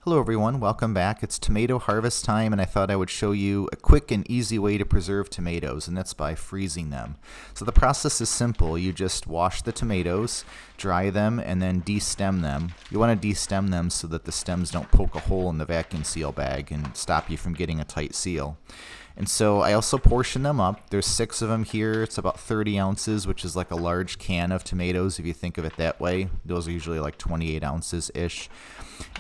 Hello everyone, welcome back. It's tomato harvest time and I thought I would show you a quick and easy way to preserve tomatoes, and that's by freezing them. So the process is simple. You just wash the tomatoes, dry them, and then de-stem them. You want to de-stem them so that the stems don't poke a hole in the vacuum seal bag and stop you from getting a tight seal. And so I also portion them up. There's 6 of them here. It's about 30 ounces, which is like a large can of tomatoes if you think of it that way. Those are usually like 28 ounces-ish.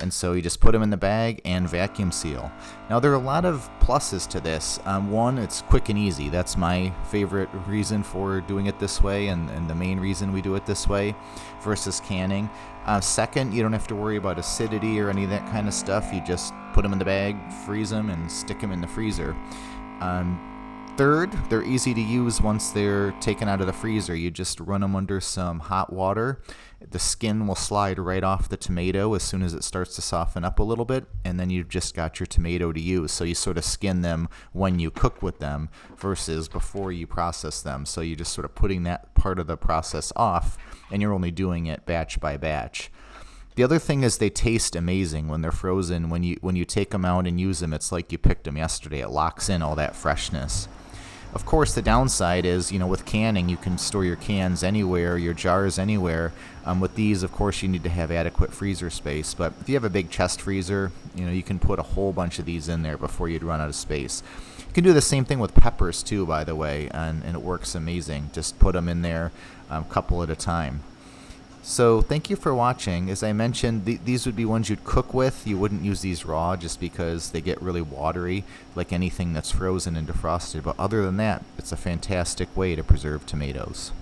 And so you just put them in the bag and vacuum seal. Now there are a lot of pluses to this. One, it's quick and easy. That's my favorite reason for doing it this way, and the main reason we do it this way versus canning. Second, you don't have to worry about acidity or any of that kind of stuff. You just put them in the bag, freeze them, and stick them in the freezer. Third, they're easy to use once they're taken out of the freezer. You just run them under some hot water. The skin will slide right off the tomato as soon as it starts to soften up a little bit, and then you've just got your tomato to use. So you sort of skin them when you cook with them versus before you process them. So you're just sort of putting that part of the process off, and you're only doing it batch by batch. The other thing is they taste amazing when they're frozen. When you take them out and use them, it's like you picked them yesterday. It locks in all that freshness. Of course, the downside is, with canning, you can store your cans anywhere, your jars anywhere. With these, of course, you need to have adequate freezer space. But if you have a big chest freezer, you can put a whole bunch of these in there before you'd run out of space. You can do the same thing with peppers too, by the way, and it works amazing. Just put them in there a couple at a time. So thank you for watching. As I mentioned, these would be ones you'd cook with. You wouldn't use these raw just because they get really watery, like anything that's frozen and defrosted. But other than that, it's a fantastic way to preserve tomatoes.